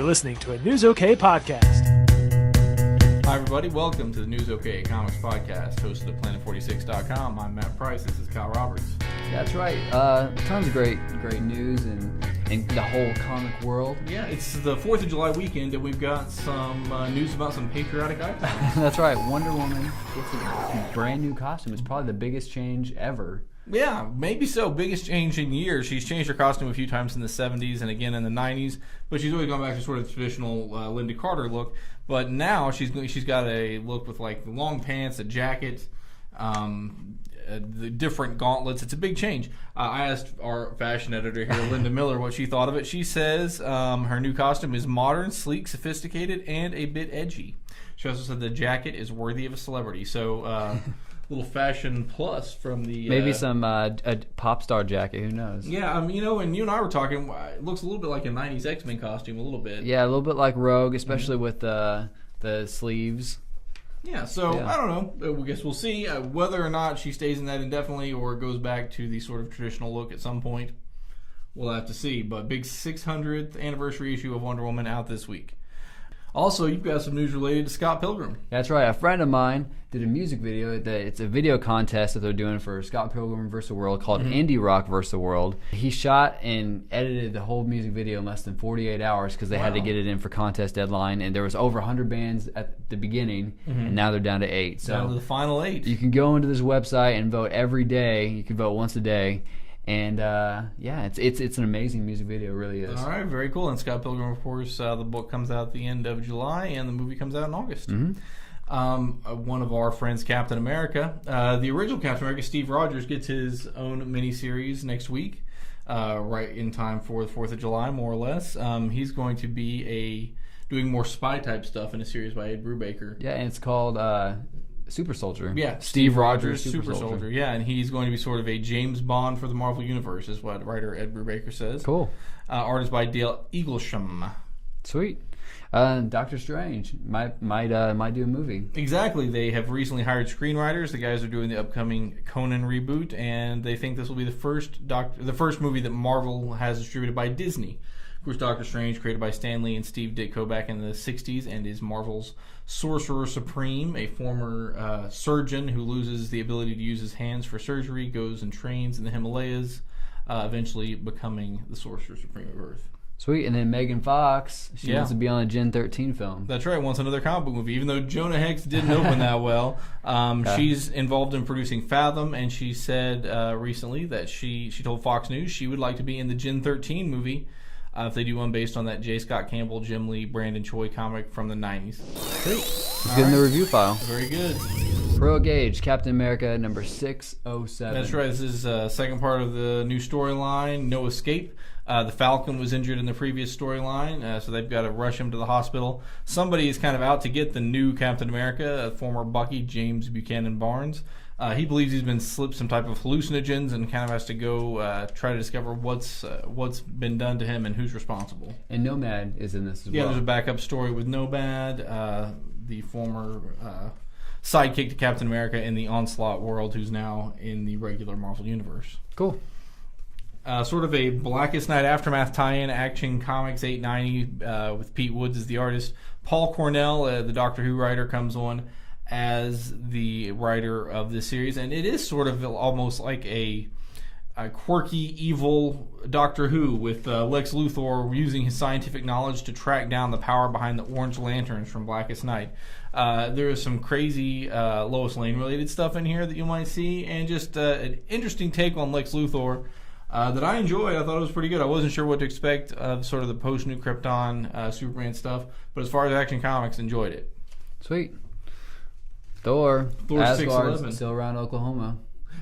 You're listening to a News OK podcast. Hi, everybody. Welcome to the News OK Comics Podcast, hosted at Planet46.com. I'm Matt Price. This is Kyle Roberts. That's right. Tons of great news in the whole comic world. Yeah, it's the 4th of July weekend, and we've got some news about some patriotic icons. That's right. Wonder Woman gets a brand new costume. It's probably the biggest change ever. Yeah, maybe so. Biggest change in years. She's changed her costume a few times in the 70s and again in the 90s, but she's always gone back to sort of the traditional Linda Carter look. But now she's got a look with like long pants, a jacket, the different gauntlets. It's a big change. I asked our fashion editor here, Linda Miller, what she thought of it. She says her new costume is modern, sleek, sophisticated, and a bit edgy. She also said the jacket is worthy of a celebrity. So little fashion plus from the... Maybe some a pop star jacket, who knows? Yeah, and you and I were talking, it looks a little bit like a 90s X-Men costume, a little bit. Yeah, a little bit like Rogue, especially with the sleeves. Yeah, so I don't know. I guess we'll see whether or not she stays in that indefinitely or goes back to the sort of traditional look at some point. We'll have to see. But big 600th anniversary issue of Wonder Woman out this week. Also, you've got some news related to Scott Pilgrim. That's right. A friend of mine did a music video. It's a video contest that they're doing for Scott Pilgrim vs. the World called Indie Rock vs. the World. He shot and edited the whole music video in less than 48 hours because they had to get it in for contest deadline. And there was over 100 bands at the beginning, and now they're down to 8. So down to the final 8. You can go into this website and vote every day. You can vote once a day. And it's an amazing music video, it really is. All right, very cool. And Scott Pilgrim, of course, the book comes out at the end of July, and the movie comes out in August. One of our friends, Captain America, the original Captain America, Steve Rogers, gets his own miniseries next week, right in time for the 4th of July, more or less. He's going to be doing more spy type stuff in a series by Ed Brubaker. Yeah, and it's called Super Soldier. Yeah, Steve Rogers, Super Soldier. Yeah, and he's going to be sort of a James Bond for the Marvel Universe, is what writer Ed Brubaker says. Cool. Art is by Dale Eaglesham. Sweet. Doctor Strange might do a movie. Exactly. They have recently hired screenwriters. The guys are doing the upcoming Conan reboot, and they think this will be the first movie that Marvel has distributed by Disney. Of course, Doctor Strange, created by Stan Lee and Steve Ditko back in the 60s, and is Marvel's Sorcerer Supreme, a former surgeon who loses the ability to use his hands for surgery, goes and trains in the Himalayas, eventually becoming the Sorcerer Supreme of Earth. Sweet. And then Megan Fox, she wants to be on a Gen 13 film. That's right, wants another comic book movie. Even though Jonah Hex didn't open that well, she's involved in producing Fathom, and she said recently that she told Fox News she would like to be in the Gen 13 movie if they do one based on that J. Scott Campbell, Jim Lee, Brandon Choi comic from the 90s. Great. Let's get in the review file. Very good. Pro Gauge, Captain America, number 607. That's right. This is second part of the new storyline, No Escape. The Falcon was injured in the previous storyline, so they've got to rush him to the hospital. Somebody is kind of out to get the new Captain America, former Bucky, James Buchanan Barnes. He believes he's been slipped some type of hallucinogens and kind of has to go try to discover what's been done to him and who's responsible. And Nomad is in this as well. Yeah, there's a backup story with Nomad, the former sidekick to Captain America in the Onslaught world, who's now in the regular Marvel Universe. Cool. Sort of a Blackest Night Aftermath tie-in, Action Comics 890 with Pete Woods as the artist. Paul Cornell, the Doctor Who writer, comes on as the writer of this series, and it is sort of almost like a quirky, evil Doctor Who with Lex Luthor using his scientific knowledge to track down the power behind the Orange Lanterns from Blackest Night. There is some crazy Lois Lane related stuff in here that you might see, and just an interesting take on Lex Luthor that I enjoyed. I thought it was pretty good. I wasn't sure what to expect of sort of the post-New Krypton Superman stuff, but as far as Action Comics, enjoyed it. Sweet. Thor Asgard's still around Oklahoma.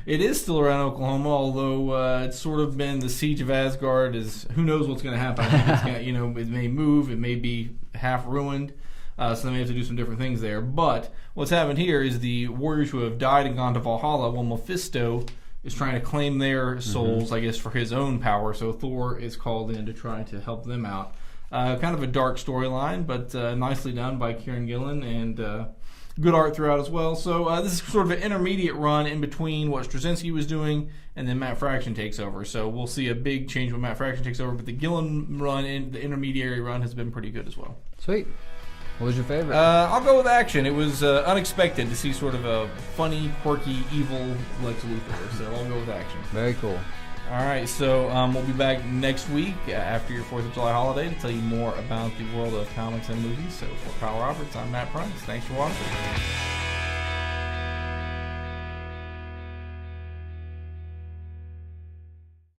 It is still around Oklahoma, although it's sort of been the siege of Asgard. Who knows what's going to happen? I think it's gonna, it may move, it may be half ruined, so they may have to do some different things there. But what's happened here is the warriors who have died and gone to Valhalla, well, Mephisto is trying to claim their souls, I guess, for his own power. So Thor is called in to try to help them out. Kind of a dark storyline, but nicely done by Kieran Gillen and Good art throughout as well. So this is sort of an intermediate run in between what Straczynski was doing and then Matt Fraction takes over. So we'll see a big change when Matt Fraction takes over, but the Gillen run, the intermediary run, has been pretty good as well. Sweet. What was your favorite? I'll go with Action. It was unexpected to see sort of a funny, quirky, evil Lex Luthor, so I'll go with Action. Very cool. All right, so we'll be back next week after your 4th of July holiday to tell you more about the world of comics and movies. So for Kyle Roberts, I'm Matt Price. Thanks for watching.